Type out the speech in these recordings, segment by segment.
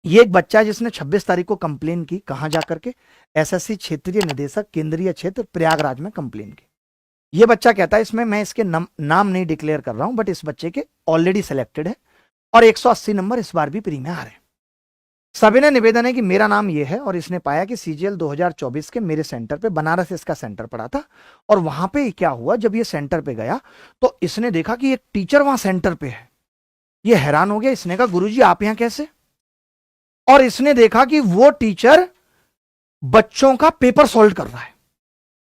ये एक बच्चा है जिसने 26 तारीख को कंप्लेन की, कहां जाकर के, एसएससी क्षेत्रीय निदेशक केंद्रीय क्षेत्र प्रयागराज में कंप्लेन की। ये बच्चा कहता है इसमें मैं इसके नाम नहीं डिक्लेयर कर रहा हूं, बट इस बच्चे के ऑलरेडी सिलेक्टेड है और 180 नंबर इस बार भी प्री में आ रहे हैं। सविनय निवेदन है कि मेरा नाम ये है और इसने पाया कि सीजीएल 2024 के मेरे सेंटर पे, बनारस इसका सेंटर पड़ा था, और वहां पे क्या हुआ, जब ये सेंटर पे गया तो इसने देखा कि एक टीचर वहां सेंटर पे है। ये हैरान हो गया, इसने कहा गुरुजी आप यहां कैसे, और इसने देखा कि वो टीचर बच्चों का पेपर सॉल्व कर रहा है।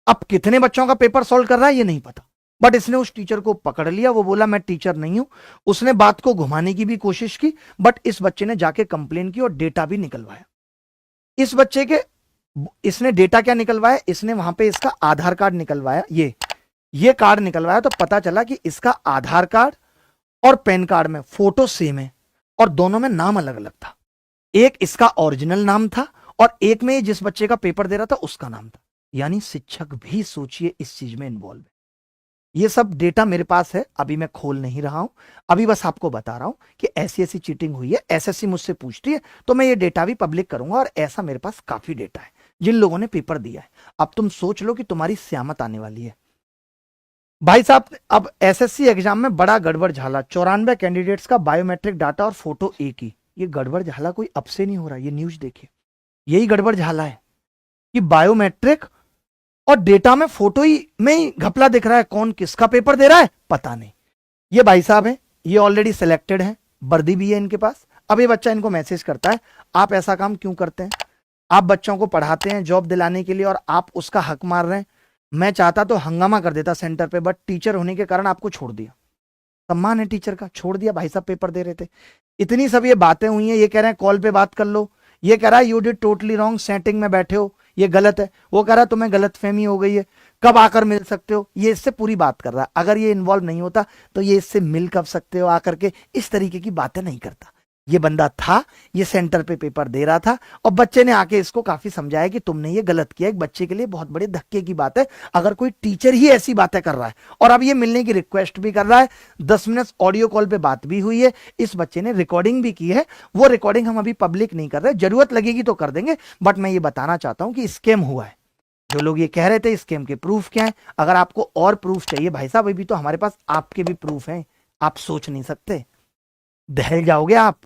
अब कितने बच्चों का पेपर सॉल्व कर रहा है ये नहीं पता, बट इसने उस टीचर को पकड़ लिया। वो बोला मैं टीचर नहीं हूं। उसने बात को घुमाने की भी कोशिश की, बट इस बच्चे ने जाके कंप्लेन की और डेटा भी निकलवाया। इस बच्चे के, इसने डेटा क्या निकलवाया, इसने वहां पे इसका आधार कार्ड निकलवाया, ये कार्ड निकलवाया, तो पता चला कि इसका आधार कार्ड और पैन कार्ड में फोटो सेम है और दोनों में नाम अलग अलग था। एक इसका ओरिजिनल नाम था और एक में जिस बच्चे का पेपर दे रहा था उसका नाम था। यानी शिक्षक भी सोचिए इस चीज में इन्वॉल्व है। ये सब डेटा मेरे पास है, अभी मैं खोल नहीं रहा हूं, अभी बस आपको बता रहा हूं कि ऐसी ऐसी चीटिंग हुई है। एसएससी मुझसे पूछती है तो मैं ये डेटा भी पब्लिक करूंगा, और ऐसा मेरे पास काफी डेटा है जिन लोगों ने पेपर दिया है। अब तुम सोच लो कि तुम्हारी स्यामत आने वाली है भाई साहब। अब एसएससी एग्जाम में बड़ा गड़बड़ झाला, 94 कैंडिडेट्स का बायोमेट्रिक डाटा और फोटो एक ही। ये गड़बड़ झाला कोई अब से नहीं हो रहा, ये न्यूज देखिए, यही गड़बड़ झाला है कि बायोमेट्रिक और डेटा में फोटो ही में ही घपला दिख रहा है। कौन किसका पेपर दे रहा है पता नहीं। ये भाई साहब है, ये ऑलरेडी सिलेक्टेड है, वर्दी भी है इनके पास। अब ये बच्चा इनको मैसेज करता है आप ऐसा काम क्यों करते हैं, आप बच्चों को पढ़ाते हैं जॉब दिलाने के लिए और आप उसका हक मार रहे हैं। मैं चाहता तो हंगामा कर देता सेंटर पे, बट टीचर होने के कारण आपको छोड़ दिया, सम्मान है टीचर का, छोड़ दिया। भाई साहब पेपर दे रहे थे। इतनी सब ये बातें हुई हैं। ये कह रहे हैं कॉल पे बात कर लो, ये कह रहा है you did totally wrong, setting में बैठे हो, ये गलत है। वो कह रहा है तुम्हें गलत फहमी हो गई है, कब आकर मिल सकते हो। ये इससे पूरी बात कर रहा है। अगर ये इन्वॉल्व नहीं होता तो ये इससे मिल कब सकते हो आकर के, इस तरीके की बातें नहीं करता। ये बंदा था, ये सेंटर पे पेपर दे रहा था और बच्चे ने आके इसको काफी समझाया कि तुमने ये गलत किया। एक बच्चे के लिए बहुत बड़े धक्के की बात है अगर कोई टीचर ही ऐसी बातें कर रहा है। और अब ये मिलने की रिक्वेस्ट भी कर रहा है, 10 मिनट ऑडियो कॉल पे बात भी हुई है, इस बच्चे ने रिकॉर्डिंग भी की है। वो रिकॉर्डिंग हम अभी पब्लिक नहीं कर रहे, जरूरत लगेगी तो कर देंगे, बट मैं ये बताना चाहता हूं कि स्कैम हुआ है। जो लोग ये कह रहे थे स्कैम के प्रूफ क्या है, अगर आपको और प्रूफ चाहिए भाई साहब, अभी तो हमारे पास आपके भी प्रूफ हैं। आप सोच नहीं सकते, दहल जाओगे आप।